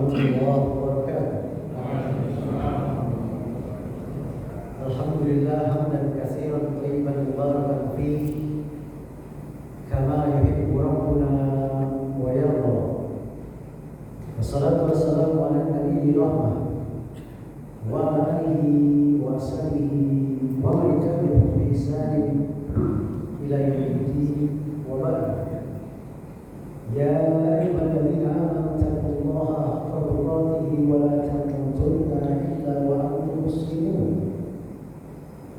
warahmatullahi wabarakatuh. Alhamdulillah hamdan katsiran thayyiban mubarakan fihi kama yuhibbu rabbuna wa yarda. Wassalatu wassalamu ala nabiyyi rahmah wa ala alihi wa sahbihi wa man tabi'ahum bi ihsan ila yaumiddin wa ba'd. Ya ayyuhalladzina amanu taqullaha haqqa tuqatih wa la tamutunna illa wa antum muslimun.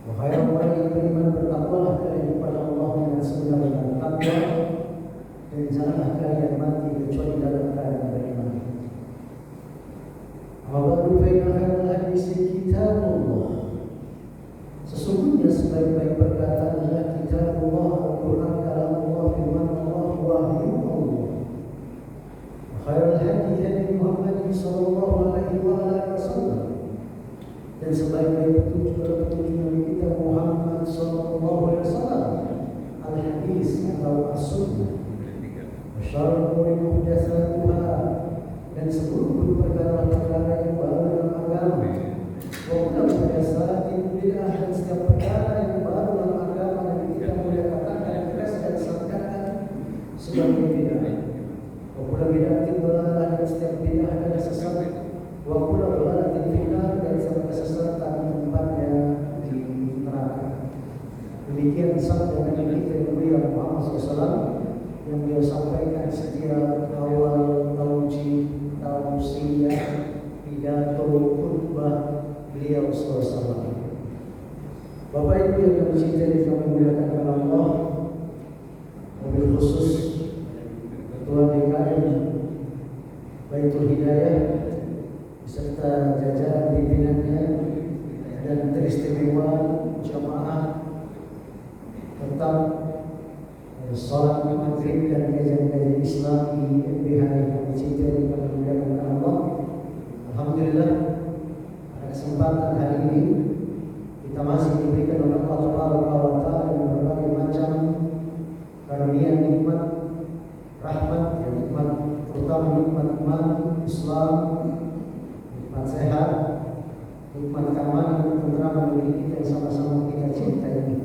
Wahai orang yang beriman, bertakwalah kalian kepada Allah dengan sebenar-benar takwa, dan janganlah kalian mati kecuali dalam keadaan beriman. Awal faina khairul hadis kitabullah. Sesungguhnya sebaik-baik perkataan adalah kitabullah, Al-Quran, kalamullah, firman Allah, wahyu Allah. Khairul hadi hadi Muhammad sallallahu alaihi wasallam. Dan sebaik-baik petunjuk adalah petunjuk Nabi kita Muhammad sallallahu alaihi wasallam, al-hadis atau as-sunnah. Wasyarrul umuri muhdatsatuha, dan seluruh perkara-perkara yang baru dalam agama. Wa kullu muhdatsatin bid'ah, dan setiap perkara yang baru dalam agama yang kita boleh katakan keras dan sangkakan sebagai bid'ah. Wa kullu bid'atin dhalalah, dan setiap bid'ah adalah sesat. Wa kullu dhalalatin finnar, dan setiap kesesatan tempatnya di neraka. Demikian sabda Nabi kita Muhammad SAW yang beliau sampaikan setiap awal tausiah, pidato, khutbah beliau SAW. Bapak Ibu yang kami cintai dan memuliakan Allah, mobil khusus Ketua DKM Baitul Hidayah beserta jajaran pimpinannya dan teristimewa jamaah tetap salat maghrib dan kajian-kajian Islam di MBH yang kami cintai dan memuliakan Allah. Alhamdulillah, pada kesempatan hari ini kita masih diberikan oleh Allah Subhanahu wa Ta'ala dengan berbagai macam karunia nikmat rahmat, nikmat terutama nikmat iman Islam, nikmat sehat, nikmat keamanan dan ketentraman bagi kita yang sama-sama kita cintai ini.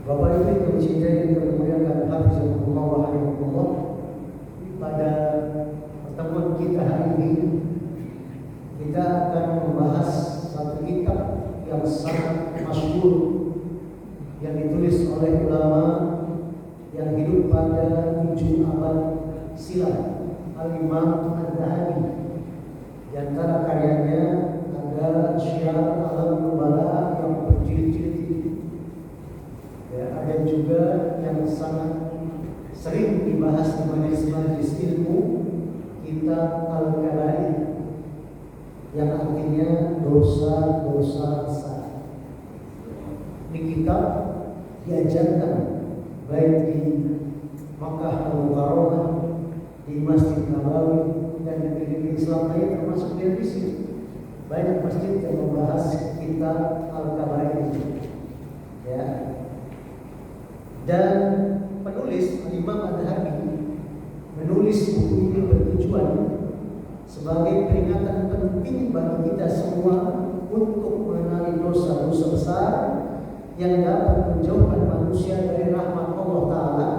Bapak Ibu yang mencintai dan memuliakan hafizahullah wa hafizahullah, pada pertemuan kita hari ini kita akan membahas satu kitab yang sangat masyhur yang ditulis oleh ulama yang hidup pada 7 abad silam, Al-Imam Adz-Dzahabi. Di antara karyanya ada Syiar A'lam Nubala yang berjilid-jilid. Ya, ada juga yang sangat sering dibahas di majelis-majelis ilmu, kitab Al-Kabair, yang artinya dosa-dosa besar. Di kitab diajarkan baik di Makkah Al-Mukarramah, di Masjid Nabawi, dan di negeri Islam lain termasuk di Indonesia. Banyak masjid yang membahas kitab Al-Kabair itu. Ya. Dan penulis Imam Adz-Dzahabi menulis buku ini bertujuan sebagai peringatan penting bagi kita semua untuk mengenali dosa-dosa besar yang dapat menjauhkan manusia dari rahmat Allah Ta'ala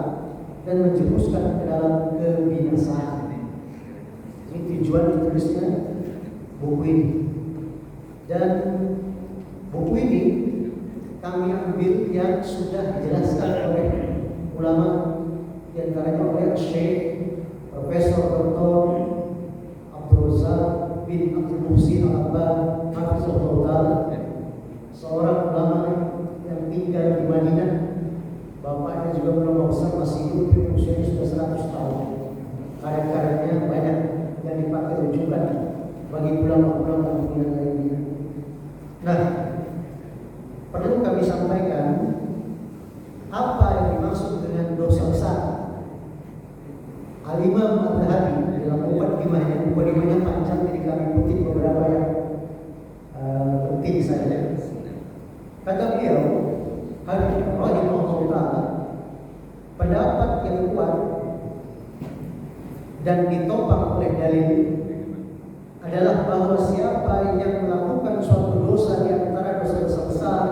dan menjerumuskan ke dalam kebinasaan. Ini tujuan ditulisnya buku ini. Dan buku ini kami ambil yang sudah dijelaskan oleh ulama, di antaranya oleh Syekh Profesor Dr. Abdul Razak bin Abdul Muhsin Al-Abbad hafizahullah, seorang ulama yang tinggal di Madinah. Bapaknya juga ulama besar, masih hidup, usianya sudah 100 tahun. Karya-karyanya banyak yang dipakai rujukan bagi ulama-ulama dunia lainnya. Nah, perlu kami sampaikan apa yang dimaksud dengan dosa besar. Al-Imam Adz-Dzahabi dalam muqaddimahnya panjang, jadi kami kutip beberapa yang penting saja. Kata beliau, rahimahullah, pendapat yang kuat dan ditopang oleh dalil adalah bahwa siapa yang melakukan suatu dosa di antara dosa-dosa besar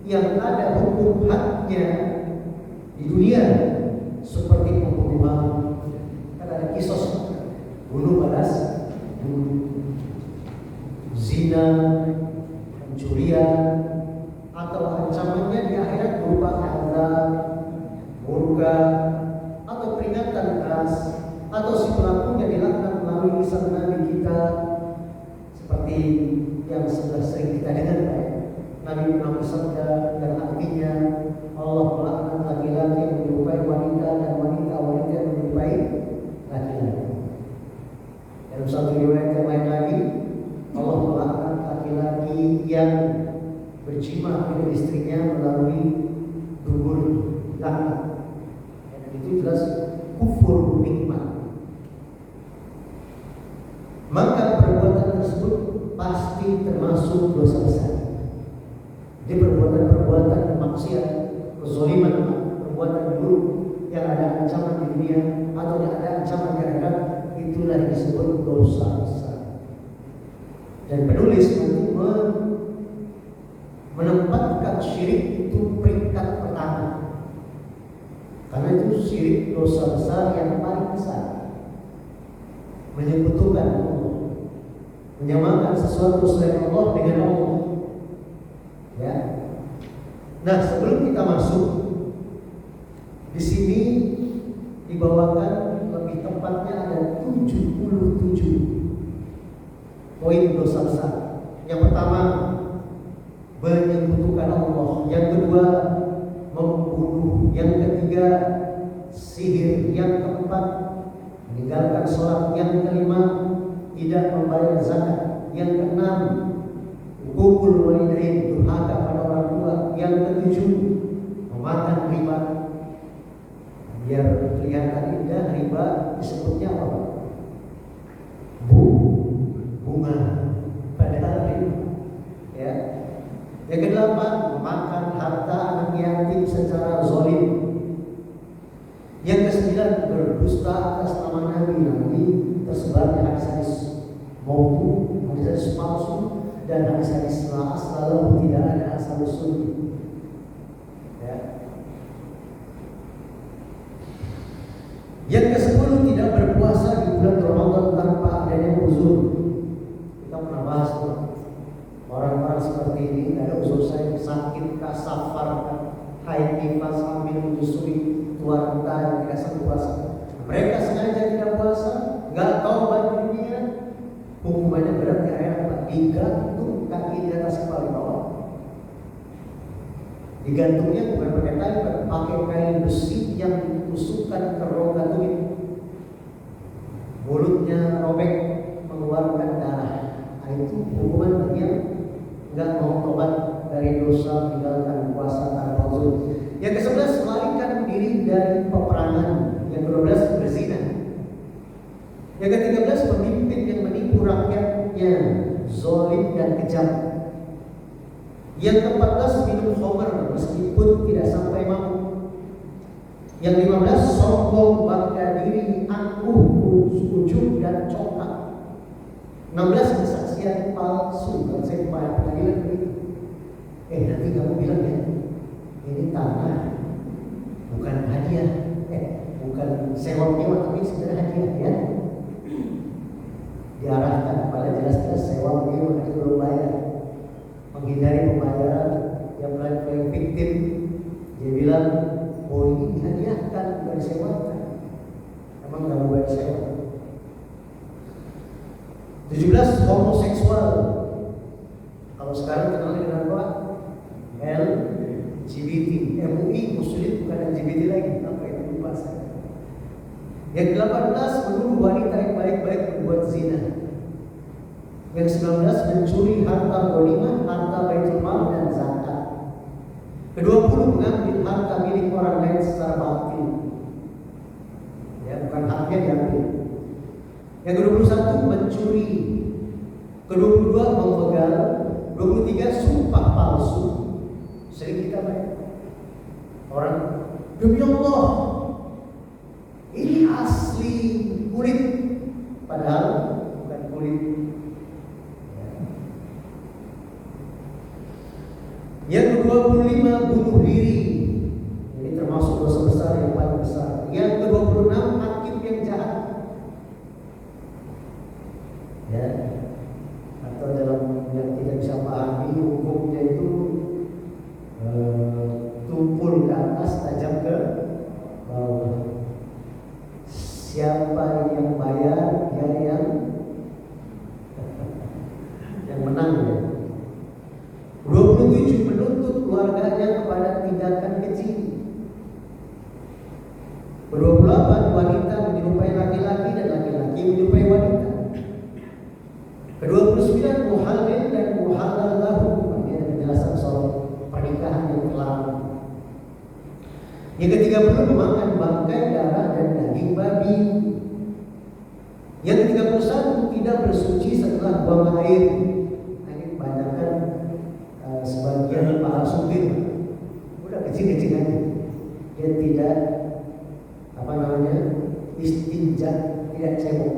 yang ada hukum hadnya di dunia seperti pembunuhan, ada kisos, bunuh balas bunuh, zina, pencurian, atau ancamannya di akhirat berupa azab, murka, atau peringatan keras, atau si pelakunya dilaknat melalui lisan Nabi kita, seperti yang sudah sering kita dengar, Nabi pernah bersabda dan artinya Allah melaknat laki-laki yang menyerupai wanita dan wanita yang menyerupai laki-laki. Dalam satu riwayat yang lain lagi, Allah melaknat laki-laki yang berjima dengan istrinya melalui dubur laknat. Dan itu jelas kufur nikmat. Maka perbuatan tersebut pasti termasuk dosa besar. Jadi perbuatan maksiat, kezaliman, perbuatan buruk yang ada ancaman di dunia atau yang ada ancaman di akhirat, itulah yang disebut dosa besar. Dan penulis nanti menempatkan syirik itu peringkat pertama, karena itu syirik dosa besar yang paling besar, menyekutukan Allah, menyamakan sesuatu selain Allah dengan Allah. Ya. Nah, sebelum kita masuk di sini dibawakan lebih tepatnya ada 77 poin dosa besar. Yang pertama, menyekutukan Allah. Yang kedua, membunuh. Yang ketiga, sihir. Yang keempat, meninggalkan sholat. Yang kelima, tidak membayar zakat. Yang keenam, hukukul walidain, durhaka pada orang tua. Yang ketujuh, memakan riba. Biar kelihatan indah, riba disebutnya apa? Bunga, padahal riba. Ya. Yang kedelapan, memakan harta anak yatim secara zalim. Yang kesembilan, berdusta atas nama Nabi tersebarnya hadis-hadis maudu, hadis-hadis palsu, dan hadis-hadis lalu tidak ada asal usul. Ya. Yang ke-10, tidak berpuasa di bulan Ramadan tanpa adanya uzur. Kita pernah bahas orang-orang seperti ini, ada uzur saya sakit, safar, haid, nifas, hamil, menyusui, tua renta yang tidak sanggup puasa. Mereka sengaja tidak puasa, nggak tahu dunia, hukumannya berat di akhirat. Digantung kaki di atas kepala di bawah. Digantungnya bukan pakai tali, pakai kain besi yang ditusukkan ke rongga tubuh. Mulutnya robek, mengeluarkan darah. Nah, itu hukuman bagi yang nggak mau tobat dari dosa, meninggalkan puasa tanpa uzur. Yang ke-11, melarikan diri dari peperangan. Yang ke-12, berzina. Yang ke-13, pemimpin yang menipu rakyatnya, zalim dan kejam. Yang ke-14, minum khamr meskipun tidak sampai mabuk. Yang 15, sombong, bangga diri, angkuh, ujub dan congkak. 16, kesaksian palsu. Kalau saya kepada pengadilan begitu, nanti kamu bilang ya, ini tanah bukan hadiah, bukan sewa nyewa, tapi sebenarnya hadiah ya. Diarahkan pada jelas-jelas sewa nyewa nanti belum bayar, menghindari pembayaran yang melakukan fiktif. Dia bilang, oh ini dihadiahkan, bukan disewakan. Emang nggak mau bayar sewa. 17, homoseksual. Kalau sekarang kenal dengan apa? LGBT. MUI Muslim bukan LGBT lagi. Apa itu lupa saya. Yang 18, menuduh wanita yang baik-baik berbuat zina. Yang 19, mencuri harta ghanimah, harta baitul mal dan zakat. Ke-20, mengambil harta milik orang lain secara batil. Ya, bukan haknya diambil. Yang ke-21, mencuri. Ke-22, membegal. 23, sumpah palsu. Sering kita baca orang, demi Allah ini asli kulit, padahal bukan kulit 25 bunuh diri. Ini termasuk dosa besar yang paling besar. Yang ke-26 hakim yang jahat. Ya. Atau dalam yang tidak bisa pahami hukumnya itu tumpul ke atas, tajam ke bawah. Siapa yang bayar, dia yang menang. Ya. 27 menuntut keluarganya kepada tindakan keji. 28 wanita menyerupai laki-laki dan laki-laki menyerupai wanita. Ke-29 muhalil dan muhalal lahu. Ini ada penjelasan soal pernikahan yang terlarang. Yang ke-30 memakan bangkai, darah dan daging babi. Yang ke-31 tidak bersuci setelah buang air. Ini kebanyakan sebagian para supir udah kecil-kecil aja. Dia tidak istinja, tidak cebok.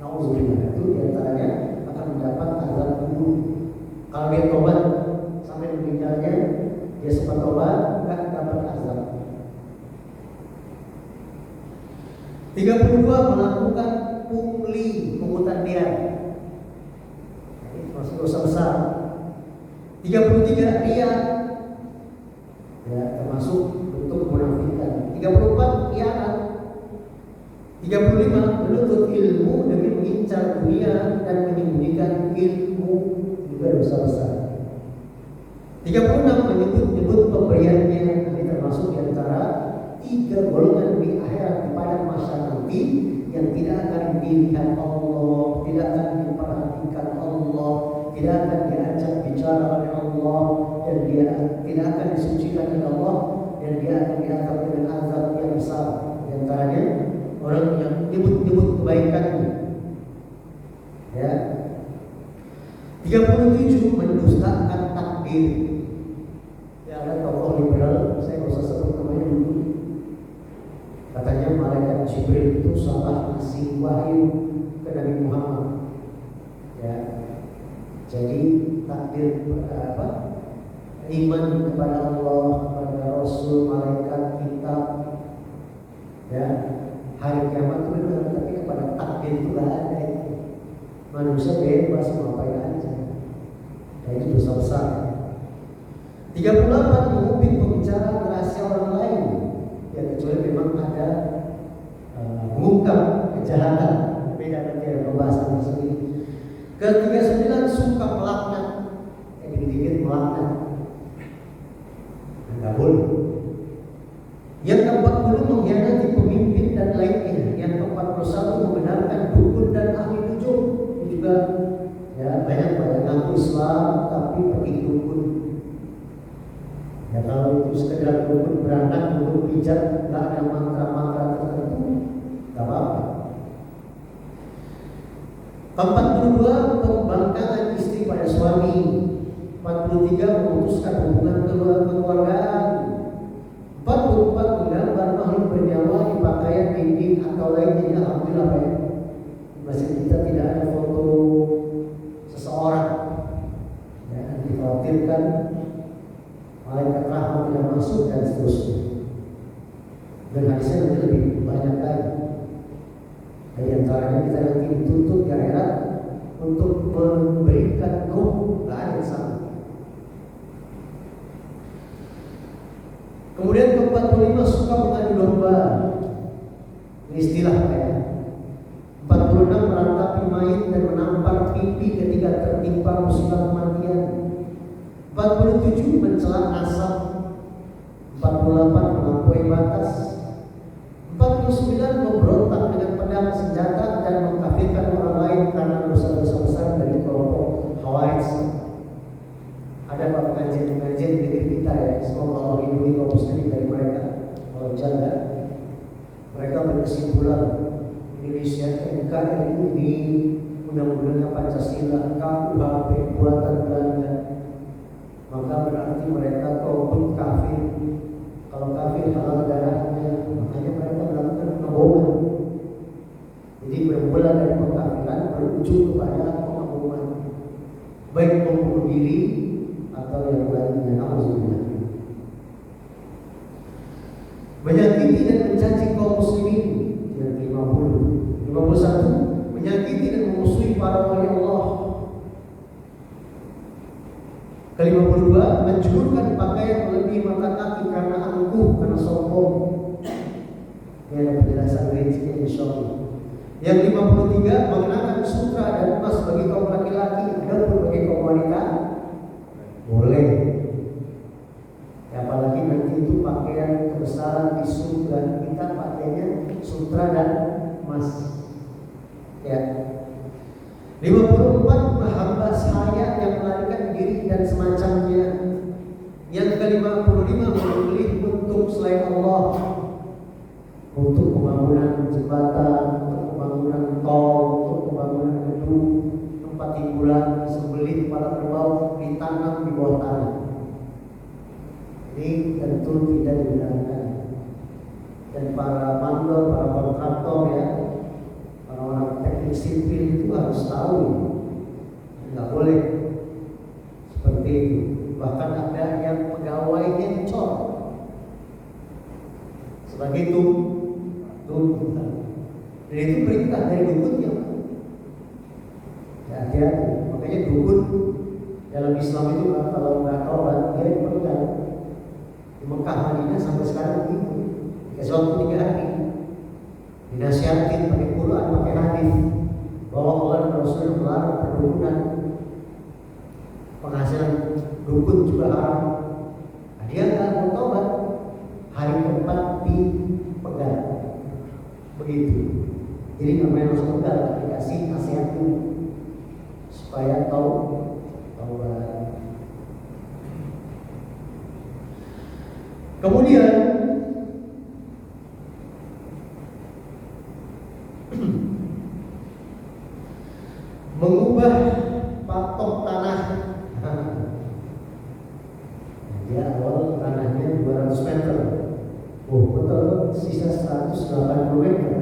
Nauzubillah, itu diantaranya akan mendapat azab kubur. Kalau dia tobat sampai meninggalnya, dia sempat tobat, enggak dapat azab. 32 melakukan pungli, pungutan liar. Ini masuk dosa besar. 33 riya, ya termasuk bentuk munafikan. 34 khianat. 35 menuntut ilmu demi mengincar dunia dan menyembunyikan ilmu, juga dosa besar. 36 menyebut pemberiannya. Ini termasuk diantara 3 golongan di akhirat di padang mahsyar nanti yang tidak akan dilihat Allah, tidak akan diperhatikan Allah, tidak akan diajak bicara oleh Allah, dan dia tidak akan disucikan oleh Allah, dan dia akan diazab dengan azab yang besar. Di antaranya orang yang nyebut-nyebut kebaikannya. Ya. 37 mendustakan takdir. Ya, ada tokoh liberal, saya nggak usah sebut namanya dulu. Katanya malaikat Jibril itu salah ngasih wahyu ke Nabi Muhammad. Ya. Jadi takdir iman kepada Allah, kepada Rasul, malaikat, kitab, ya, hari kiamat itu benar, tapi kepada takdir itu nggak ada. Manusia bebas mau ngapain aja. Nah, itu dosa besar. 38 menguping pembicaraan rahasia orang lain, ya kecuali memang ada mengungkap kejahatan. Beda nanti ada pembahasan tersendiri. Ke-39 suka melaknat, dikit-dikit melaknat, nggak boleh. Yang ke-40 mengkhianati pemimpin dan lainnya. Yang ke-41 membenarkan dukun dan ahli nujum. Ini juga ya banyak ngaku Islam tapi pergi dukun. Ya kalau itu sekedar dukun beranak, dukun pijat, nggak ada mantra-mantra tertentu, nggak apa-apa. 42 pembangkangan istri pada suami. 43 memutuskan hubungan kekeluargaan. 44 menggambar makhluk bernyawa di pakaian, dinding atau lainnya. Alhamdulillah ya, di masjid kita tidak ada foto seseorang. Ya, dikhawatirkan malaikat rahmat tidak masuk dan seterusnya. Dan hadisnya nanti lebih banyak lagi. Dari antaranya kita nanti dituntut di akhirat untuk memberikan ruh, nggak ada yang sama. Kemudian ke-45 suka mengadu domba. Ini istilah ya. 46 meratapi mayit dan menampar pipi ketika tertimpa musibah kematian. 47 mencela nasab. 48 melampaui batas. 49 memberontak dengan pedang senjata dan mengkafirkan orang lain karena dosa-dosa besar dari kelompok Khawarij. Ada pengajian-pengajian di negeri kita ya, semoga Allah lindungi kaum muslimin dari mereka. Kalau jaga, mereka berkesimpulan Indonesia NKRI ini undang-undangnya Pancasila, KUHP buatan Belanda, maka berarti mereka kaum kafir. Kalau kafir halal darahnya, makanya mereka melakukan pengeboman. Jadi bermula dari pengkafiran berujung kepada pengeboman, baik membunuh diri atau yang lainnya. Alhamdulillah. menyakiti dan mencaci kaum muslimin. Yang 50. 51, menyakiti dan memusuhi para wali Allah. Ke-52, menjulurkan pakaian melebihi mata kaki karena angkuh, karena sombong. Ini ada penjelasan rincinya insyaallah. Yang 53, mengenakan sutra dan emas bagi kaum laki-laki, adapun bagi kaum wanita boleh. Apalagi nanti itu pakaian kebesaran di surga, kita pakainya sutra dan emas. Ya. 54, hamba saya yang melarikan diri dan semacamnya. Yang ke-55, memilih untuk selain Allah, untuk pembangunan jembatan, untuk pembangunan tol, untuk pembangunan gedung, tempat hiburan, sembelih para kerbau ditanam di bawah tanah. Ini tentu tidak dibenarkan. Dan para mandor, para kontraktor ya, orang-orang teknik sipil itu harus tahu, nggak boleh seperti itu. Bahkan ada yang pegawainya dicor sebagai dukun. Dan itu perintah dari dukunnya. Ya, hati-hati. Makanya dukun dalam Islam itu kalau nggak taubat dia dipegang. Di Mekah, Madinah sampai sekarang begitu. Dikasih waktu 3 hari. Dinasihatin pakai Quran, pakai hadis bahwa Allah dan Rasul melarang perdukunan, penghasilan dukun juga haram. Nah, dia nggak mau taubat, hari keempat dipegang. Begitu. Jadi namanya langsung pegang, dikasih nasihatin supaya taubat. Kemudian mengubah patok tanah. Dia awal tanahnya 200 meter. Oh betul, sisa 180 meter.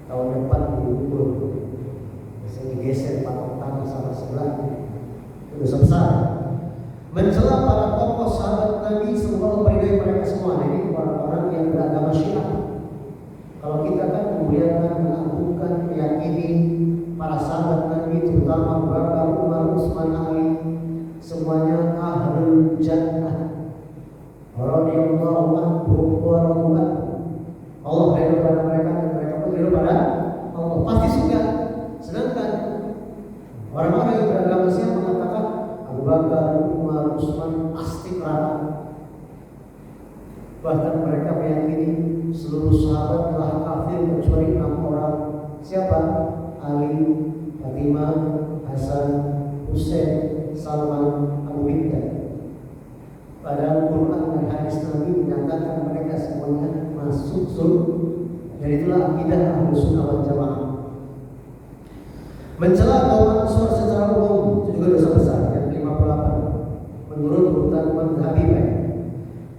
Tahun depan diukur. Biasanya digeser patok tanah sama sebelah. Itu dosa besar. Mencela para tokoh sahabat Nabi, semoga memperingai mereka semua. Ini orang-orang yang beragama Syiah. Kalau kita kan memuliakan, mengagungkan, meyakini para sahabat Nabi, terutama Abu Bakar, Umar, Utsman, Ali, semuanya ahlul jannah. Radhiyallahu anhum wa radu anhu. Allah ridho pada mereka dan mereka pun ridho pada Allah. Pasti surga. Sedangkan orang-orang yang beragama Syiah mengatakan Abu Bakar, Umar, Utsman pasti neraka. Bahkan mereka meyakini seluruh sahabat telah kafir kecuali 6 orang. Siapa? Ali, Fatimah, Hasan, Husain, Salman, Abu Bakar. Padahal Quran dan hadis Nabi menyatakan mereka semuanya masuk surga. Dan itulah akidah Ahlus Sunnah wal Jamaah. Mencela kaum Ansor secara umum itu juga dosa besar. Yang 58 menurut urutan mazhabi.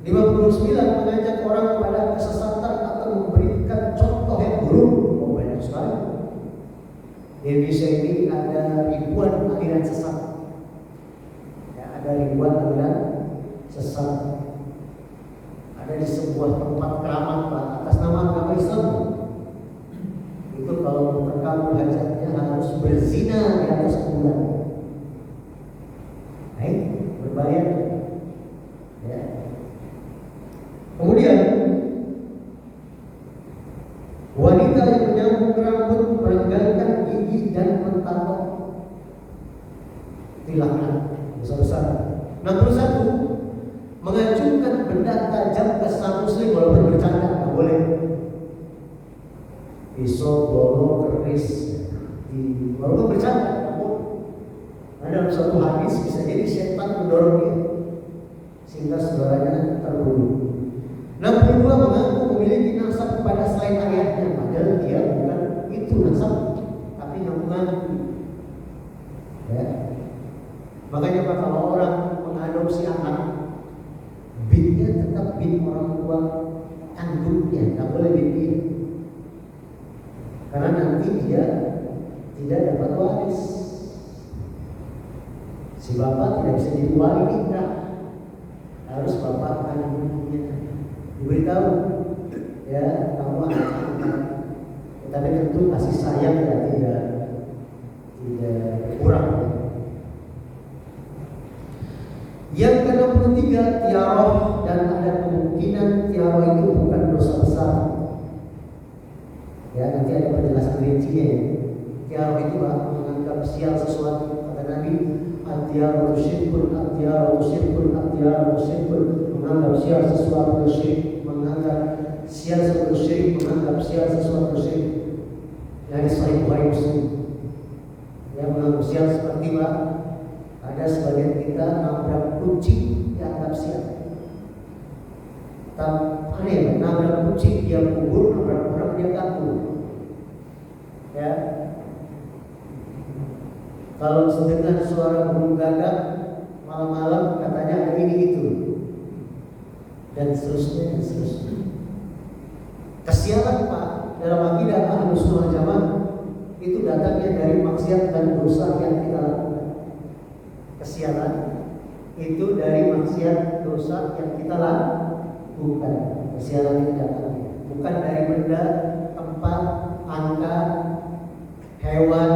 59 mengajak orang kepada kesesatan atau memberikan contoh yang buruk. Oh banyak sekali. Di Indonesia ini ada ribuan aliran sesat. Ya, ada ribuan aliran sesat. Ada di sebuah tempat keramat Pak, atas nama agama Islam. Itu kalau terkabul hajatnya harus berzina di atas kuburan. Berbayar. Ya. Kemudian wanita yang menyambung rambut, menanggalkan gigi dan mentato dilaknat, dosa besar. 61 mengacungkan benda tajam ke sang muslim walaupun bercanda, nggak boleh. Pisau, golok, keris, walaupun bercanda, nggak boleh. Ada dalam suatu hadis bisa jadi setan mendorong dia sehingga saudaranya terbunuh. 62 mengaku memiliki nasab kepada selain ayahnya, padahal dia bukan itu nasab, tapi yang mengaku. Ya. Makanya Pak, kalau orang mengadopsi anak, binnya tetap bin orang tua kandungnya, nggak boleh bin dia. Karena nanti dia tidak dapat waris. Si bapak tidak bisa jadi wali nikah, harus bapak kandungnya. Diberitahu memberitahu, ya kamu anak-anak, tapi tentu kasih sayang ya tidak kurang. Yang ke-23, tiaroh, dan ada kemungkinan tiaroh itu bukan dosa besar. Ya, nanti ada penjelasan rincinya ya. Tiaroh itu menganggap sial sesuatu, kata Nabi, at-tiaroh syirkun, at-tiaroh syirkun, at-tiaroh syirkun, menganggap sial sesuatu syirik, menganggap sial sesuatu syirik, menganggap sial sesuatu syirik. Dari Sahih Bukhari Muslim. Yang menganggap sial seperti Pak, ada sebagian kita nabrak kucing dianggap sial. Aneh ya, nabrak kucing dia kubur, nabrak orang dia kabur. Ya. Kalau sedengar suara burung gagak malam-malam katanya ada ini itu, dan seterusnya dan seterusnya. Kesialan Pak dalam akidah Ahlus Sunnah Jamaah itu datangnya dari maksiat dan dosa yang kita lakukan. Kesialan itu dari maksiat dosa yang kita lakukan. Kesialan itu datangnya bukan dari benda, tempat, angka, hewan,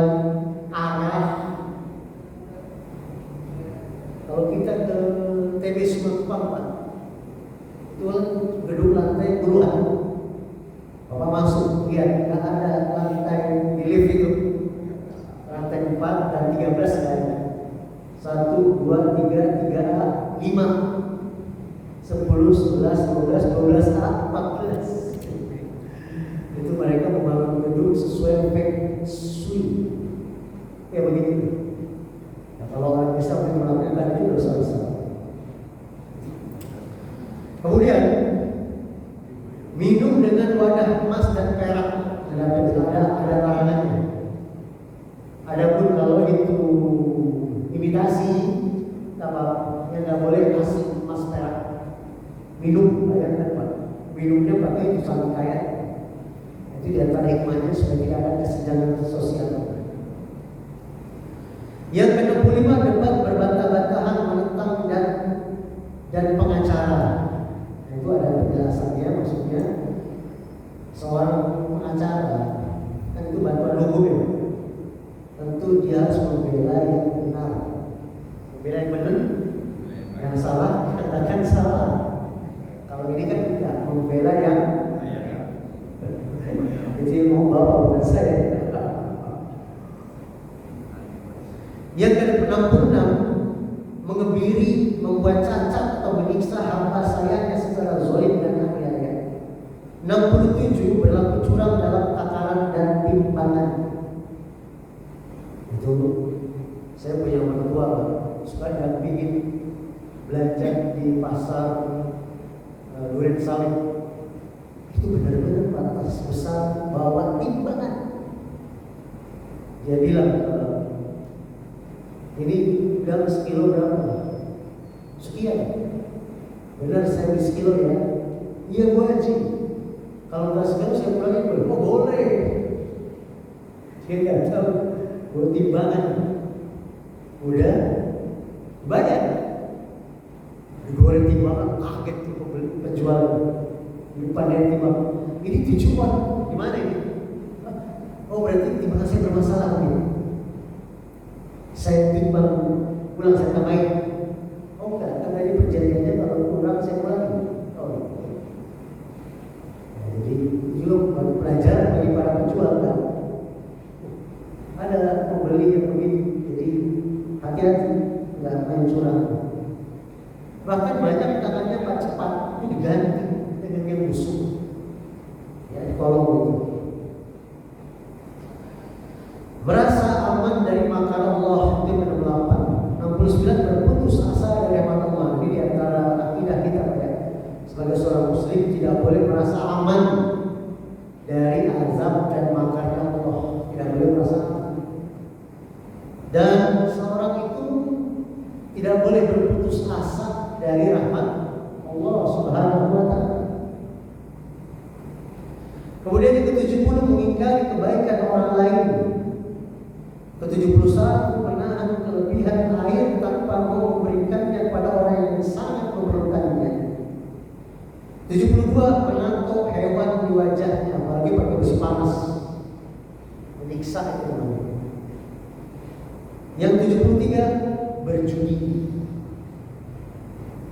arah. Kalau kita ke TB Simatupang Pak, itu gedung lantai puluhan. Bapak masuk, lihat nggak ada lantai di lift itu, lantai 4 dan 13 nggak ada. 1, 2, 3, 3A, 5, 10, 11, 12, 12A, 14. Itu mereka membangun gedung sesuai feng shui. Ya begitu. Nah, kalau orang bisa melakukan itu dosa besar. Kemudian minum dengan wadah emas dan perak ada larangannya. Adapun kalau itu imitasi, yang nggak boleh kasih emas perak. Minum, bayangkan Pak, minumnya pakai itu sangat kaya. Itu di antara hikmahnya supaya tidak ada kesenjangan sosial. Yang ke-25, debat berbantah-bantahan menentang dan pengacara. Itu ada penjelasannya, maksudnya seorang pengacara kan itu bantuan hukum ya. Tentu dia harus membela yang benar. Membela yang benar, yang salah katakan salah. Kalau ini kan tidak membela yang jadi mau bawa bukan saya. Yang ke-66, mengebiri, membuat cacat atau menyiksa hamba sayanya secara zalim dan aniaya. 67, berlaku curang dalam takaran dan timbangan. Itu saya punya mertua suka dampingin belanja di pasar Duren Sawit. Itu benar-benar batas besar bawa timbangan. Dia bilang, ini udah sekilo berapa? Sekian. Benar saya beli sekilo ya? Iya Bu Haji. Kalau nggak sekilo saya pulangin boleh? Oh boleh. Dia nggak tahu buat timbangan. Udah bayar. Digoreng timbangan, kaget tuh penjual. Lupa dari timbangan. Ini dijual di mana ini? Oh berarti timbangan saya bermasalah nih. Saya timbang pulang saya tambahin. Oh enggak, karena ini perjanjiannya kalau kurang saya kurangi. Oh gitu. Nah, jadi juga baru belajar bagi para penjual kan. Ada pembeli yang begitu. Jadi hati-hati, nggak main curang. Bahkan banyak tangannya Pak cepat itu diganti dengan yang busuk. Ya di kolong itu. Merasa aman dari makar Allah, itu ke-8. 69, berputus asa dari rahmat Allah. Ini di antara akidah kita ya. Sebagai seorang muslim tidak boleh merasa aman dari azab dan makarnya Allah. Tidak boleh merasa aman. Dan seorang itu tidak boleh berputus asa dari rahmat Allah Subhanahu wa taala. Kemudian yang ke-70, mengingkari kebaikan orang lain. Ke-71, menahan kelebihan air tanpa mau memberikannya kepada orang yang sangat memerlukannya. 72 menato hewan di wajahnya, apalagi pakai besi panas, menyiksa itu namanya. Yang 73 berjudi.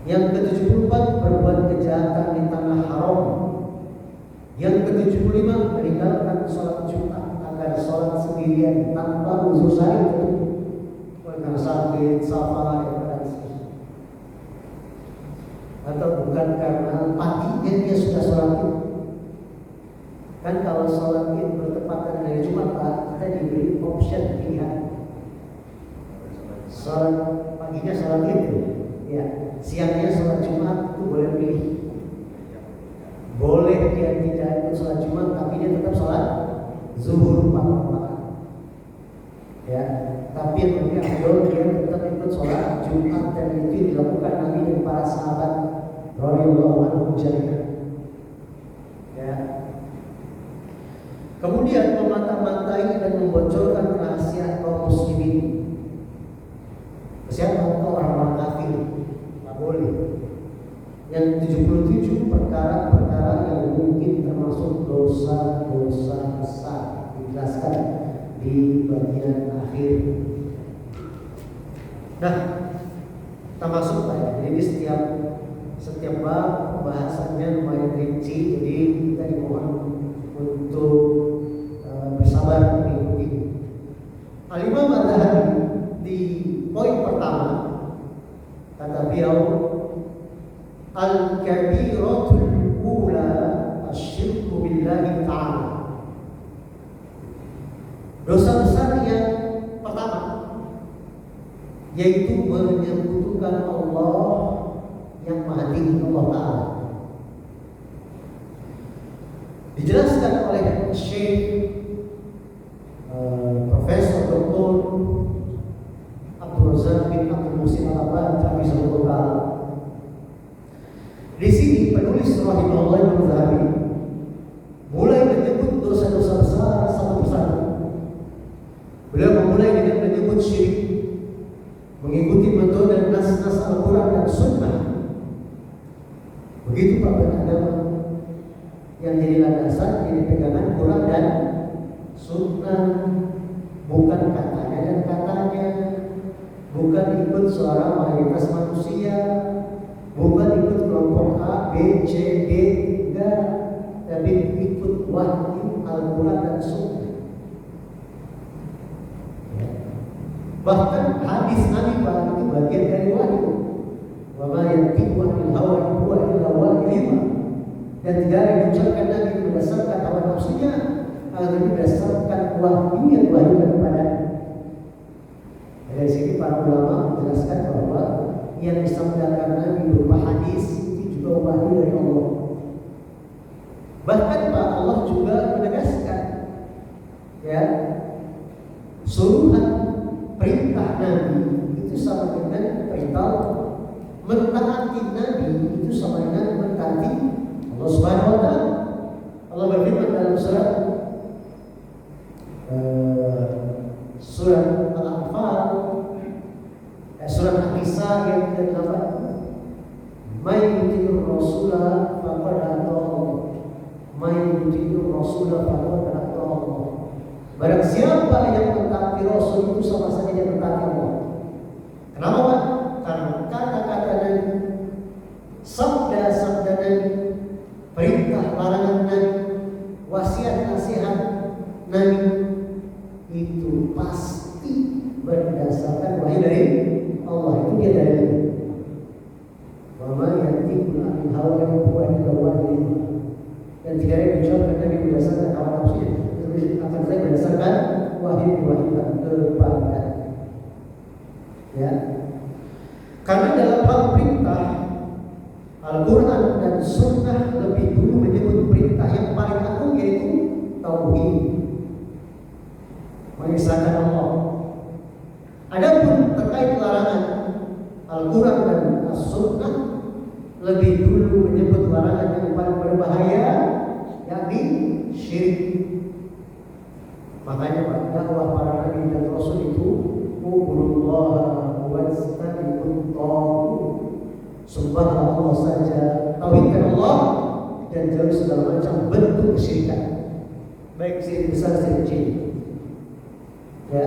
Yang ke-74 berbuat kejahatan di tanah haram. Yang ke-75 meninggalkan sholat Jumat agar sholat sendirian tanpa uzur syar'i, karena sakit, safar, atau bukan karena paginya dia sudah sholat Id. Kan kalau sholat Id bertepatan dengan Jumat, kita diberi option pilihan. Sholat paginya sholat Id, ya, siangnya sholat Jumat, itu boleh pilih. Boleh dia tidak ikut sholat Jumat, tapi dia tetap sholat zuhur 4 rakaat. Ya, tapi yang lebih afdol dia tetap ikut sholat Jumat, dan itu dilakukan Nabi dan para sahabat radhiyallahu anhum jami'an. Ya. Kemudian memata-matai dan membocorkan rahasia kaum muslimin. Siapa? Orang-orang kafir, tak boleh. Yang 77 perkara-perkara yang mungkin termasuk dosa-dosa besar dijelaskan di bagian akhir. Nah, kita masuk Pak ya. Jadi setiap bab pembahasannya lumayan rinci, jadi kita dimohon untuk bersabar mengikuti. Al-Imam Az-Zahabi di poin pertama kata beliau, al-kabiratul ula asyirku billahi ta'ala. Dosa besar yang pertama yaitu menyekutukan Allah yang Maha Tinggi, Allah Ta'ala. Dijelaskan oleh Syekh Profesor Dr. Abdul Razak bin Abdul Muhsin Al-Abbad Hafizahullah. Di sini penulis rahimahullah Imam Zahabi mulai menyebut dosa-dosa besar satu persatu. Beliau memulai dengan menyebut syirik, mengikuti metode nas-nas Al-Quran dan Sunnah. Begitu Pak beragama yang jadi landasan, jadi pegangan Quran dan Sunnah, bukan katanya dan katanya, bukan ikut suara mayoritas manusia, bukan ikut kelompok A, B, C, D, enggak, tapi ikut wahyu Al-Quran dan Sunnah. Bahkan hadis Nabi Pak itu bagian dari wahyu. Wa ma yantiqu 'anil hawa in huwa illa wahyun. Dan tidak ada diucapkan Nabi berdasarkan hawa nafsunya, tetapi berdasarkan wahyu yang diwahyukan kepada. Dari sini para ulama menjelaskan bahwa yang disampaikan Nabi berupa hadis itu juga wahyu dari Allah. Bahkan Pak Allah juga menegaskan, ya, suruhan perintah Nabi itu sama dengan perintah Allah. Mentaati Nabi itu sama dengan mentaati Allah Subhanahu wa Ta'ala. Allah berfirman dalam surat Al-Anfal, surat An-Nisa ayat 8, "May yuti'ir rasulah faqad ata'a Allah. May yuti'ir rasulah faqad ata'a Allah." Barang siapa yang mentaati Rasul itu sama saja dia mentaati Allah. Kenapa Pak? Karena kata-kata Nabi, sabda-sabda Nabi, perintah larangan Nabi, wasiat nasihat Nabi itu pasti berdasarkan wahyu dari Allah. Itu dia dari wa ma yantiqu 'anil hawa in huwa illa wahyun. Dan tidak ada diucapkan Nabi berdasarkan hawa nafsunya, akan saya berdasarkan wahyu diwahyukan kepada. Ya. Karena dalam hal perintah, Al-Quran dan Sunnah lebih dulu menyebut perintah yang paling agung, yaitu tauhid, mengisahkan Allah. Adapun terkait larangan, Al-Quran dan As-Sunnah lebih dulu menyebut larangan yang paling berbahaya, yakni syirik. Makanya Pak, dakwah para nabi dan rasul itu ubudullah wa dan jauhi segala macam bentuk kesyirikan, baik syirik besar, syirik kecil. Ya.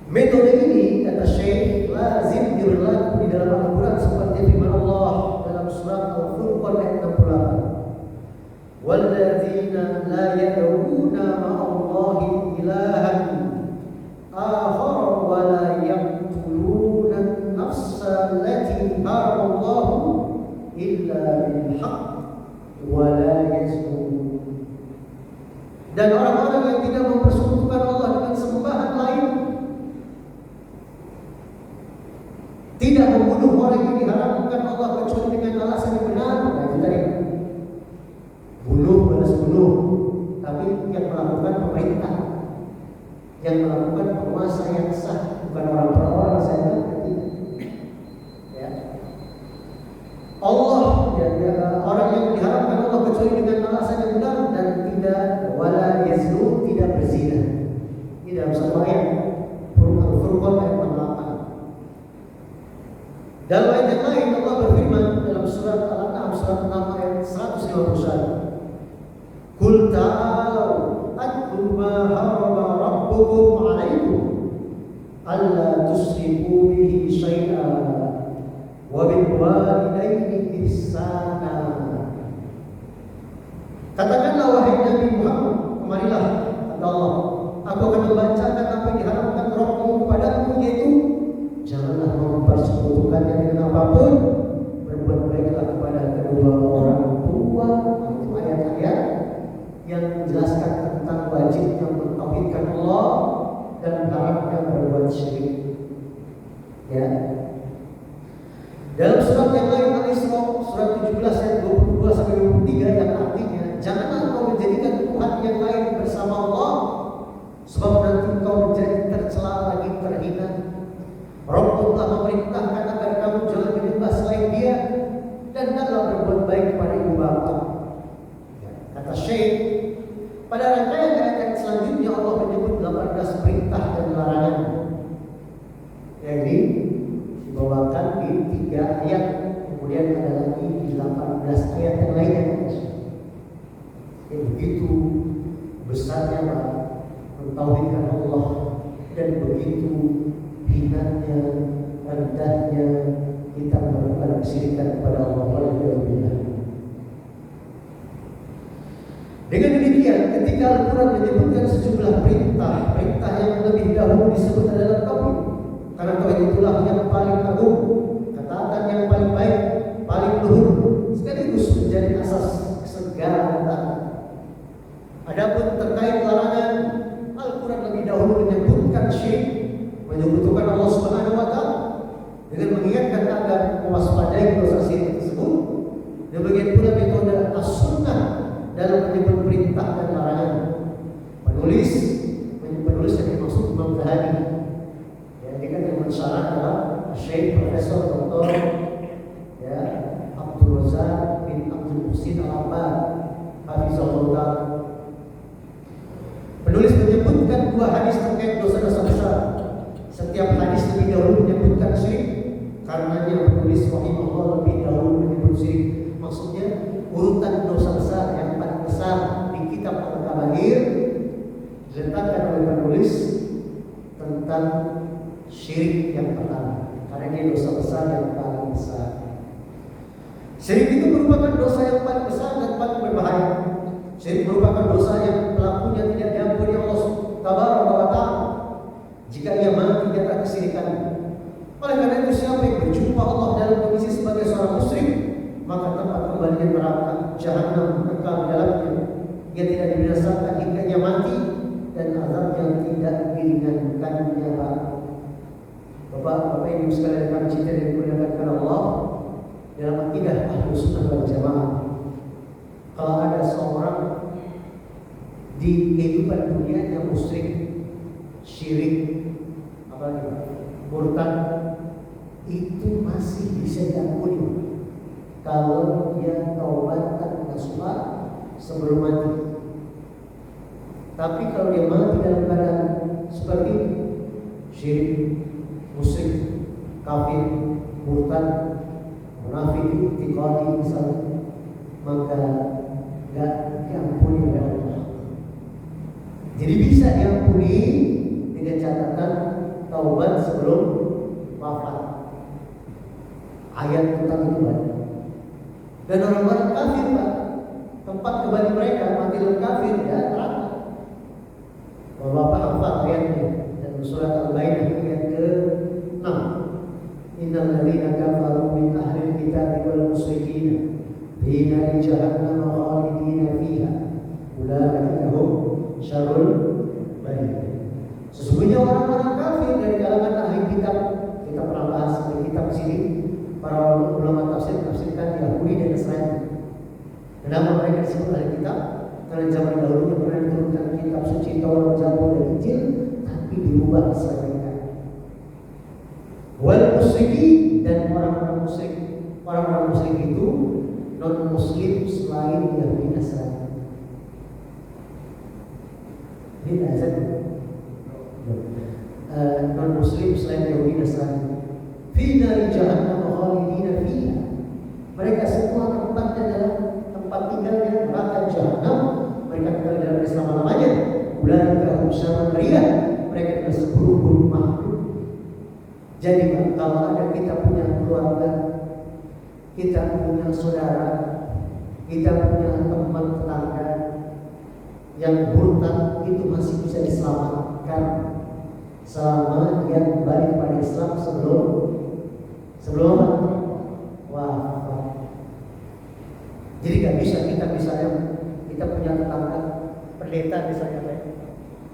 Metode ini kata Syekh lazim berlaku di dalam Al-Quran seperti firman Allah dalam surat Al-Furqan ayat 68. Walladzina la yad'una ma'allahi ilahan akhar wa la yaqtuluna an-nafsa allati haramallahu illa bil haqq wa la yaznun. Dan orang-orang yang tidak mempersekutukan Allah dengan sembahan lain, tidak membunuh orang yang diharamkan Allah kecuali dengan alasan yang benar. Nah, itu tadi. Bunuh balas bunuh, tapi yang melakukan pemerintah, yang melakukan penguasa yang sah, bukan orang per orang. Saya berarti, ya. Allah, orang yang diharamkan Allah kecuali dengan alasan yang benar dan tidak wala yaznu, tidak berzina. Ini dalam satu ayat Al-Furqan ayat 68. Dalam ayat yang lain Allah berfirman dalam surat Al-An'am surat 6 ayat 151. Qul ta'alu atlu ma harama rabbukum 'alaikum alla tusyriku bihi syai'an wa bil walidayni ihsana. Katakanlah wahai Nabi Muhammad, kemarilah kata Allah, aku akan membacakan apa yang diharamkan Rabbmu kepadamu, yaitu janganlah mempersekutukannya dengan apapun, berbuat baiklah kepada kedua orang tua. Itu ayat-ayat yang menjelaskan tentang wajibnya mentauhidkan Allah dan haramnya berbuat syirik. Ya. Dalam surat yang lain Al-Isra surat 17 ayat 22 sampai 23 yang artinya janganlah engkau menjadikan Tuhan yang lain bersama Allah, sebab nanti engkau menjadi tercela lagi terhina. Rabb telah memerintahkan agar kamu jangan menyembah selain Dia dan hendaklah berbuat baik kepada ibu bapa. Ya, kata Syekh, pada rangkaian ayat selanjutnya Allah menyebut 18 perintah dan larangan. Jadi dibawakan di 3 ayat, kemudian ada lagi di 18 ayat yang lainnya. Begitu besarnya mentauhidkan Allah dan begitu hinanya, rendahnya kita melakukan kesyirikan kepada Allah. Dengan demikian, ketika Al-Quran menyebutkan sejumlah perintah yang lebih dahulu disebut adalah tauhid, karena tauhid itulah yang paling agung, ketaatan yang paling baik, paling luhur, sekaligus menjadi asas segala ketaatan. Adapun terkait larangan, Al-Quran lebih dahulu menyebutkan syirik, menyebutkan Allah Subhanahu wa Ta'ala dengan mengingatkan agar mewaspadai dosa syirik tersebut. Demikian pula metode as-sunnah dalam menyebut perintah dan larangan. Penulis yang dimaksud Imam Zahabi, ya, ini kan yang mensyarah adalah Syekh Profesor Dr. ya, Abdul Razak bin Abdul Muhsin Al-Abbad Hafizahullah. Penulis menyebutkan 2 hadis terkait dosa-dosa besar. Setiap hadis lebih dahulu menyebutkan syirik, karenanya penulis rahimahullah lebih dahulu menyebut syirik. Maksudnya urutan dosa besar yang paling besar di kitab Al-Kaba'ir diletakkan oleh penulis tentang syirik yang pertama, karena ini dosa besar yang paling besar. Syirik itu merupakan dosa yang paling besar dan paling berbahaya. Syirik merupakan dosa yang pelakunya tidak diampuni Allah Tabaraka wa Ta'ala jika ia mati di atas kesyirikan. Oleh karena itu, siapa yang berjumpa Allah dalam kondisi sebagai seorang musyrik, maka tempat kembalinya neraka jahanam, kekal di dalamnya. Ia tidak dibinasakan hingga ia mati dan azab yang tidak diringankannya. Bapak-bapak Ibu sekalian kami cinta dan dimuliakan Allah, dalam akidah Ahlus Sunnah wal Jamaah, kalau ada seorang di kehidupan dunia yang musyrik, syirik, murtad, itu masih bisa diampuni kalau dia taubat dan nasuha sebelum mati. Tapi kalau dia mati dalam keadaan seperti itu, syirik, musyrik, kafir, murtad, munafik, itikadi misalnya, maka nggak diampuni oleh Allah. Jadi bisa diampuni dengan catatan taubat sebelum wafat. Ayat tentang itu banyak. Dan orang-orang kafir, Pak, tempat kembali mereka mati dalam kafir ya neraka. Bapak hafal ayatnya dan surat Al-Baqarah ayat ke-6. Innal ladzina kafaru min ahli kitab wal musyrikin fi nari jahannam khalidina fiha ulaika hum syarrul bariyah. Sesungguhnya orang-orang kafir dari kalangan ahli kitab, kita pernah bahas di kitab sini, para ulama tafsir tafsirkan Yahudi dan Nasrani. Kenapa mereka disebut ahli kitab? Karena zaman dahulu pernah diturunkan kitab suci Taurat, Zabur dan Injil, tapi dirubah mereka. Wal musyrikin, dan orang-orang musyrik. Orang-orang musyrik itu non muslim selain Yahudi Nasrani. Ini azan. Non muslim selain Yahudi Nasrani. Fi nari jahannam khalidina fiha. Mereka semua tempatnya adalah tempat tinggalnya neraka jahanam. Mereka tinggal dalam selama-lamanya. Ulaika hum syarrul bariyah. Mereka adalah seburuk-buruk makhluk. Jadi kalau ada kita punya keluarga, kita punya saudara, kita punya teman tetangga yang murtad, itu masih bisa diselamatkan selama dia kembali kepada Islam sebelum wafat. Jadi nggak bisa kita misalnya kita punya tetangga pendeta misalnya,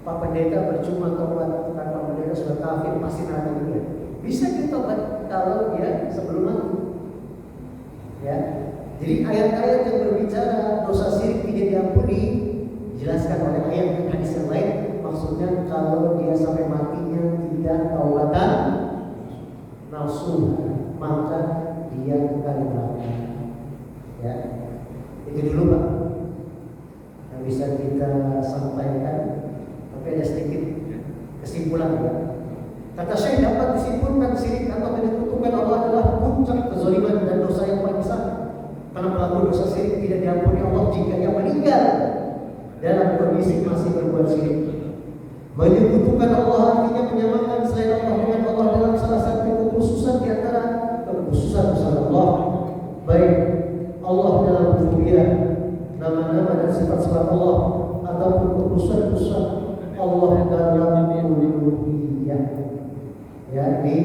Pak Pendeta berjumpa tobat, tetangga pendeta sudah kafir pasti neraka dia. Bisa ditobat kalau dia sebelum mati. Ya. Jadi ayat-ayat yang berbicara dosa syirik tidak diampuni dijelaskan oleh ayat dan hadis yang lain. Maksudnya kalau dia sampai matinya tidak taubatan nasuh, maka dia akan neraka. Ya. Itu dulu Pak yang bisa kita sampaikan. Tapi ada sedikit kesimpulan ya. Kata Syekh, dapat disimpulkan syirik atau menyekutukan Allah adalah puncak kezaliman dan dosa yang paling besar. Karena pelaku dosa syirik tidak diampuni Allah jika ia meninggal dalam kondisi masih berbuat syirik. Menyekutukan Allah artinya menyamakan selain Allah dengan Allah dalam salah satu kekhususan di antara kekhususan besar Allah. Baik Allah dalam rububiyah, nama-nama dan sifat-sifat Allah, ataupun kekhususan Allah dalam uluhiyah. Ya, ini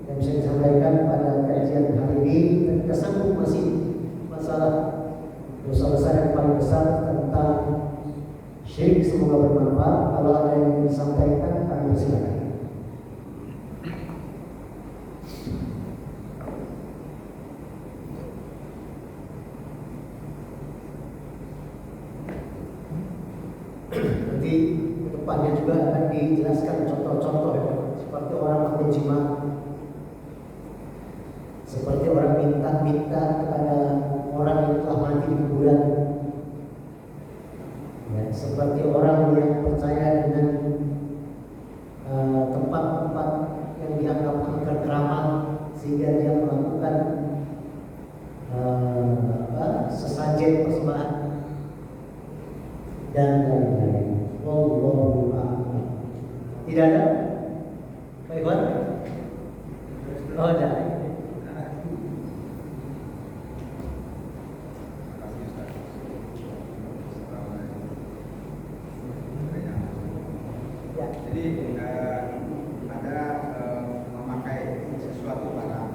yang bisa disampaikan pada kajian hari ini. Kita sambung masih masalah dosa besar yang paling besar tentang syirik. Semoga bermanfaat. Kalau ada yang ingin disampaikan, kami silakan. Nanti ke depannya juga akan dijelaskan contoh-contoh ya. Seperti orang mati jima, seperti orang minta kepada orang yang telah mati di kuburan, ya, seperti orang yang percaya dengan tempat-tempat yang dianggap angker keramat sehingga dia melakukan sesajen persembahan dan lain-lain. Wallahu a'lam. Tidak ada? Baiklah. Oh, ada. Ya. Jadi ada memakai sesuatu barang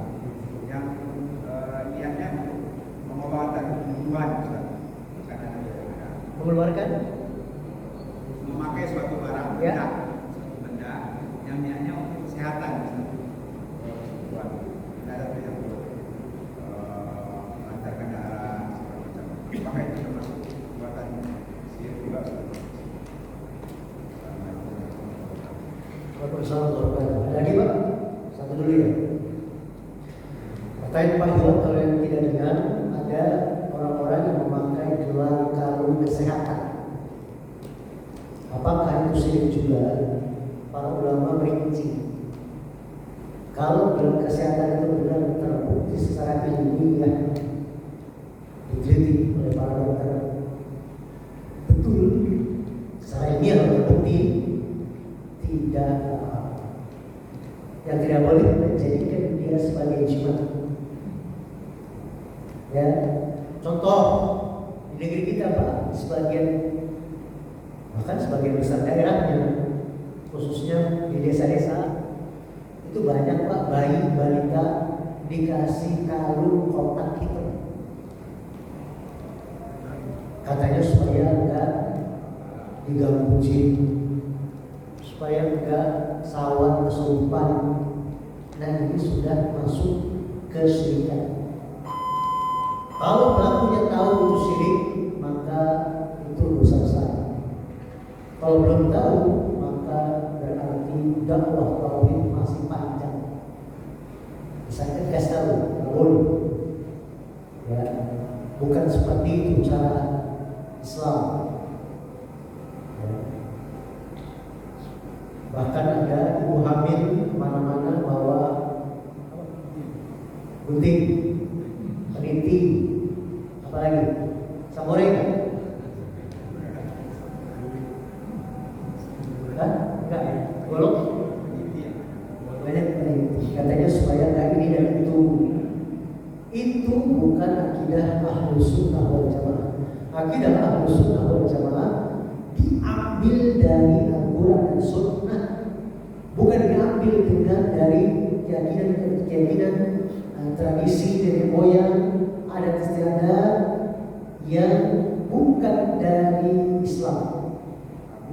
yang niatnya mengeluarkan tujuan, mengeluarkan memakai suatu barang, ya. benda yang niatnya untuk kesehatan, ada yang melancarkan darah, maka itu termasuk buatan sihir juga. Ada lagi Pak? Satu dulu ya. Pertanyaan Pak Iwan, kalau yang tidak dengar, ada orang-orang yang memakai gelar kalung kesehatan. Apakah itu syirik juga? Para ulama merinci. Kalau gelar kesehatan itu benar terbukti secara ilmiah, diteliti, tidak boleh menjadikan dia sebagai ijma. Ya, contoh di negeri kita Pak, bahkan sebagian besar daerahnya, khususnya di desa-desa, itu banyak Pak bayi balita dikasih kalung kotak hitam. Katanya supaya enggak diganggu jin, supaya enggak sawan kesurupan. Nah ini sudah masuk kesyirikan. Kalau pelakunya tahu itu syirik, maka itu dosa besar. Kalau belum tahu, maka berarti dakwah tauhid masih panjang. Saya kasih tahu, boleh. Ya, bukan seperti itu cara Islam. Ya. Bahkan ada ibu hamil mana-mana bawa gunting, peniti, apalagi samore kan? Enggak, golok banyak peniti. Katanya supaya nggak ini dan itu. Itu bukan akidah Ahlus Sunnah wal Jamaah. Akidah Ahlus Sunnah wal Jamaah diambil dari Al-Quran dan Sunnah, bukan diambil dengan dari keyakinan tradisi dari moyang, adat istiadat yang bukan dari Islam.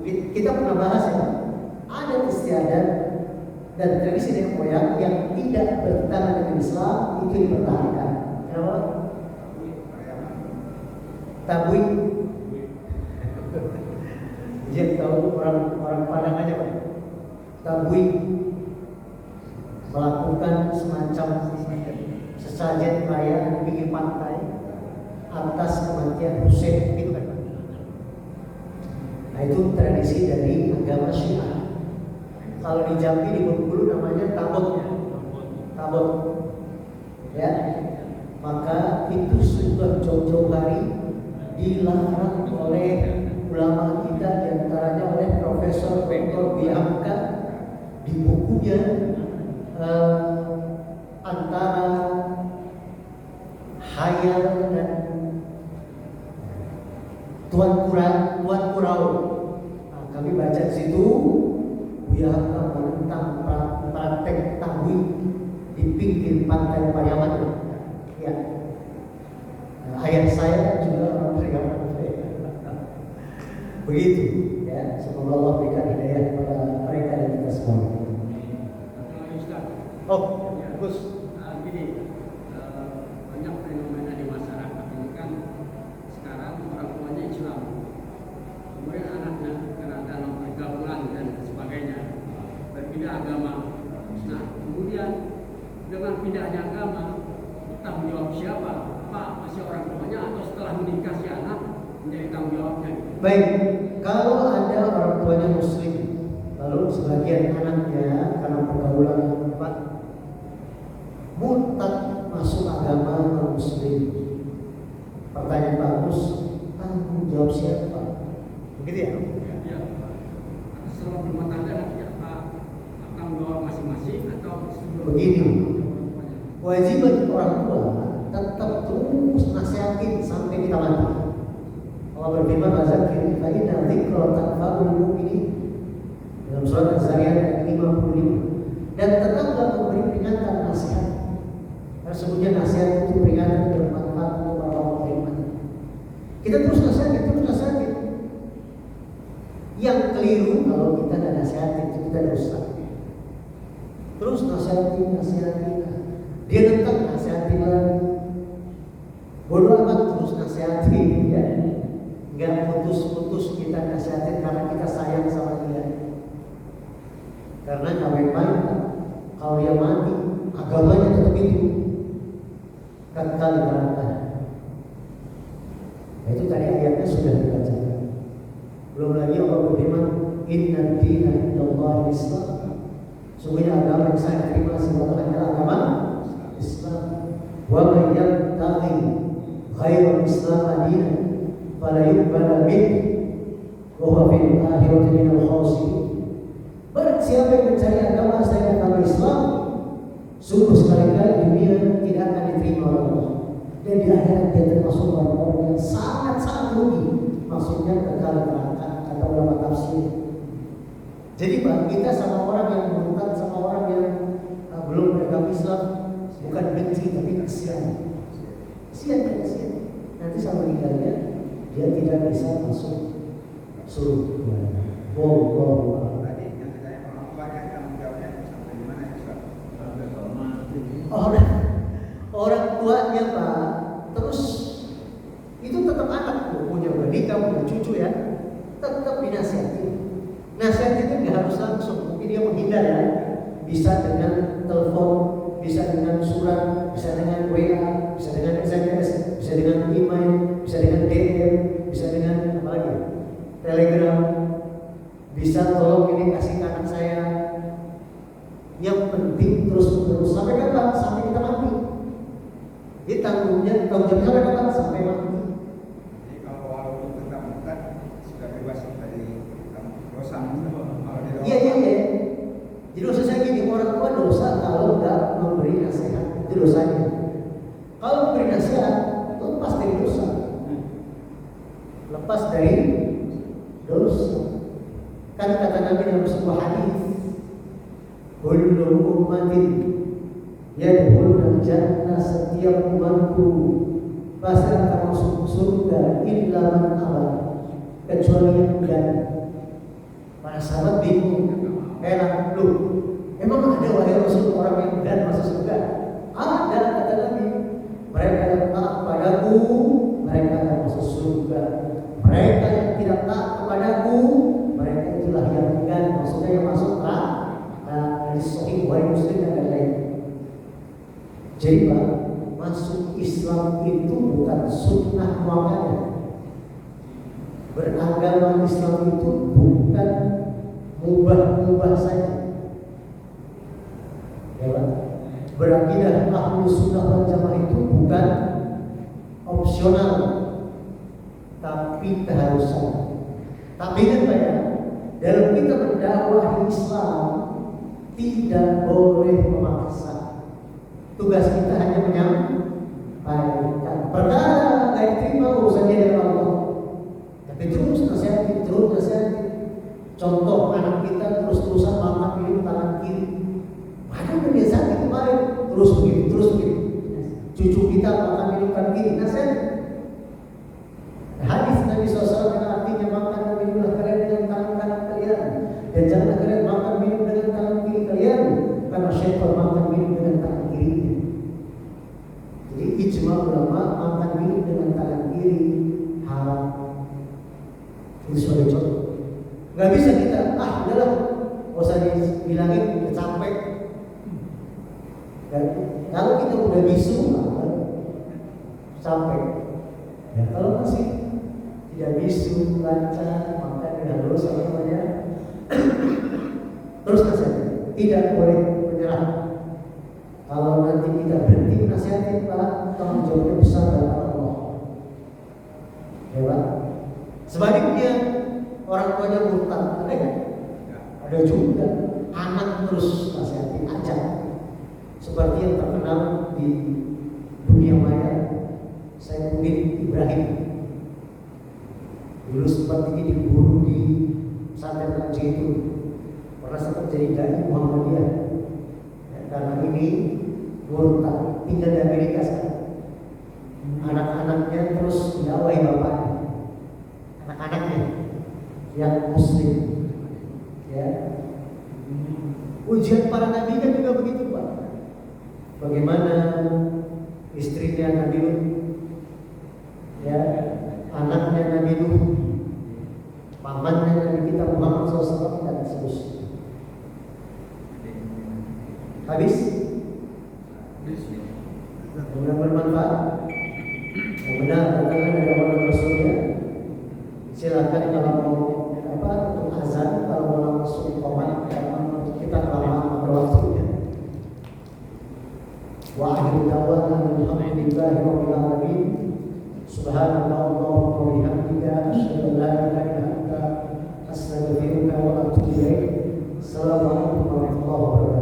Kita pernah bahas ya, adat istiadat dan tradisi dari moyang yang tidak bertentangan dengan Islam itu dipertahankan. Kenapa? Tabui. Jadi tahu orang Padang aja Pak. Tabui melakukan semacam sesajen perayaan di pinggir pantai atas kematian Husain, gitu kan? Nah itu tradisi dari agama Syiah. Kalau di Jambi di Bengkulu namanya tabot, ya. Maka itu sudah jauh-jauh hari dilarang oleh ulama kita, diantaranya oleh Profesor Dr. Biamka di bukunya antara Hayal dan Tuan Kurau. Nah, kami baca di situ Biamka menentang praktek tabui di pinggir pantai Pariaman. Ya. Nah, ayah saya juga orang Pariaman. Begitu, ya. Semoga Allah berikan hidayah kepada mereka dan kita semua. Oh, bagus. Gini, banyak fenomena di masyarakat ini kan sekarang orang tuanya Islam, kemudian anaknya karena dalam pergaulan dan sebagainya berpindah agama. Nah, kemudian dengan pindahnya agama, tanggung jawab siapa? Pak, masih orang tuanya atau setelah menikah si anak menjadi tanggung jawabnya? Baik, kalau ada orang tuanya Muslim, lalu sebagian anaknya karena pergaulan Pak murtad masuk agama non-Muslim, pertanyaan bagus, tanggung jawab siapa? Begitu ya? Ya. Selama rumah tangga nanti apa tanggung jawab masing-masing atau begini? Kewajiban orang tua tetap terus nasihatin sampai kita mati. Allah berfirman, "Wazakir fa inna dzikra tanfa'ul mu'minin." Dalam surat Az-Zariyat ayat 55. Dan tetaplah memberi peringatan nasihat. Sesungguhnya nasihat itu peringatan bermanfaat untuk orang beriman. Kita terus nasihatin. Yang keliru kalau kita tidak nasihatin itu kita dosa. Terus nasihatin. Dia nentang, nasihatin lagi. Bodoh amat, terus nasihatin, ya. Enggak putus-putus kita nasihatin karena kita sayang sama dia. Karena nggak main-main, kalau dia mati, agamanya tetap itu. Kekal di neraka. Itu tadi ayatnya sudah dibaca. Belum lagi Allah berfirman, "Inna dina indallahi Islam." Sungguhnya agama yang saya terima sebagai adalah agama Islam. Wa man yabtaghi ghairal Islam dinan fala yuqbal minhu wa huwa fil akhirati minal khasirin. Barang siapa yang mencari agama selain agama Islam, Sungguh sekali-kali dunia tidak akan diterima oleh Allah. Dan di akhirat dia termasuk orang-orang yang sangat-sangat rugi. Maksudnya kekal neraka atau ulama tafsir. Jadi Pak, kita sama orang yang murtad, sama orang yang belum beragama Islam, bukan benci tapi kasihan. Kasihan. Nanti sama meninggalnya dia tidak bisa masuk surga. Wallahu Tadi yang saya orang tua kan tanggung jawabnya sampai di mana ya Ustaz? orang tuanya Pak, terus itu tetap anak punya nikah, punya cucu ya, tetap dinasihati. Nasihat itu nggak harus langsung, mungkin dia menghindar ya. Bisa dengan telepon, bisa dengan surat, bisa dengan WA, bisa dengan SMS, bisa dengan email, bisa dengan DM, bisa dengan apa lagi? Telegram. Bisa tolong ini kasih ke anak saya. Yang penting terus sampai kapan? Sampai kita mati. Ini tanggung jawab sampai kapan? Sampai mati. Jadi kalau walaupun tetap murtad sudah bebas dari dosa. Kalau di Iya. Jadi dosa saya gini, orang tua dosa kalau nggak memberi nasihat, itu dosanya. Kalau memberi nasihat, lepas dari dosa. Lepas dari dosa. Kan kata Nabi dalam sebuah hadis, kullu ummatin yadkhulul jannah, setiap umatku pasti akan masuk surga illa man aba, kecuali yang enggan. Para sahabat bingung, heran, lu emang ada wahai Rasul orang yang enggan masuk surga? Ada, kata Nabi. Mereka yang taat padaku, mereka akan masuk surga. Mereka yang tidak taat kepadaku, mereka itulah yang enggan, maksudnya yang masuk dari Sahih Bukhari Muslim dan lain-lain. Jadi Pak, masuk Islam itu bukan sunnah muakkadah. Beragama Islam itu bukan mubah saja. Ya Pak, berakidah Ahlus Sunnah wal Jamaah itu bukan opsional, tapi keharusan. Tapi ingat Pak ya, dalam kita berdakwah Islam tidak boleh memaksa. Tugas kita hanya menyampaikan. Perkara nggak diterima urusannya dengan Allah. Tapi terus nasihati. Contoh anak kita terus-terusan makan minum tangan kiri. Mana dia sakit kemarin? Terus begitu. Cucu kita makan minum tangan kiri. Nasihati. Hadis Nabi SAW yang artinya makan dan minumlah kalian dengan tangan kanan kalian, dan janganlah kalian makan minum dengan tangan kiri kalian, karena syaitan makan minum dengan tangan kiri. Jadi ijma ulama makan minum dengan tangan kiri haram. Itu sebagai contoh. Gak bisa kita udahlah, gak usah dibilangin, udah capek. Dan kalau kita udah bisu, capek. Ya, kalau masih tidak bisu, lancar, maka tidak dosa namanya. Terus nasihatnya, tidak boleh menyerah. Kalau nanti kita berhenti nasihatin Pak, tanggung jawabnya besar dari Allah. Ya Pak. Sebaliknya orang tuanya murtad, ada nggak? Ada juga. Anak terus nasihatin, ajak. Seperti yang terkenal di dunia maya, saya mungkin Ibrahim. Dulu sempat ini diburu di pesantren Aceh itu, pernah sempat jadi dai Muhammadiyah. Ya, karena ini murtad, tinggal di Amerika sekarang. Anak-anaknya terus mendakwahi bapaknya, anak-anaknya yang Muslim. Ya, ujian para nabi kan juga begitu Pak. Bagaimana istrinya Nabi Nuh, ya, anaknya Nabi Nuh, pamannya Nabi kita Muhammad SAW dan seterusnya. Habis? Mudah bermanfaat. Yang benar katakan ada orang Rasulnya. Silakan kalau mau untuk azan, kalau mau langsung komat, kalau kita kelamaan berwaktunya. Wa akhiru da'wana alhamdulillahi rabbil alamin. Subhanallah wa bihamdika asyhadu an la ilaha illa anta astaghfiruka wa atubu ilaik. Assalamualaikum warahmatullahi wabarakatuh.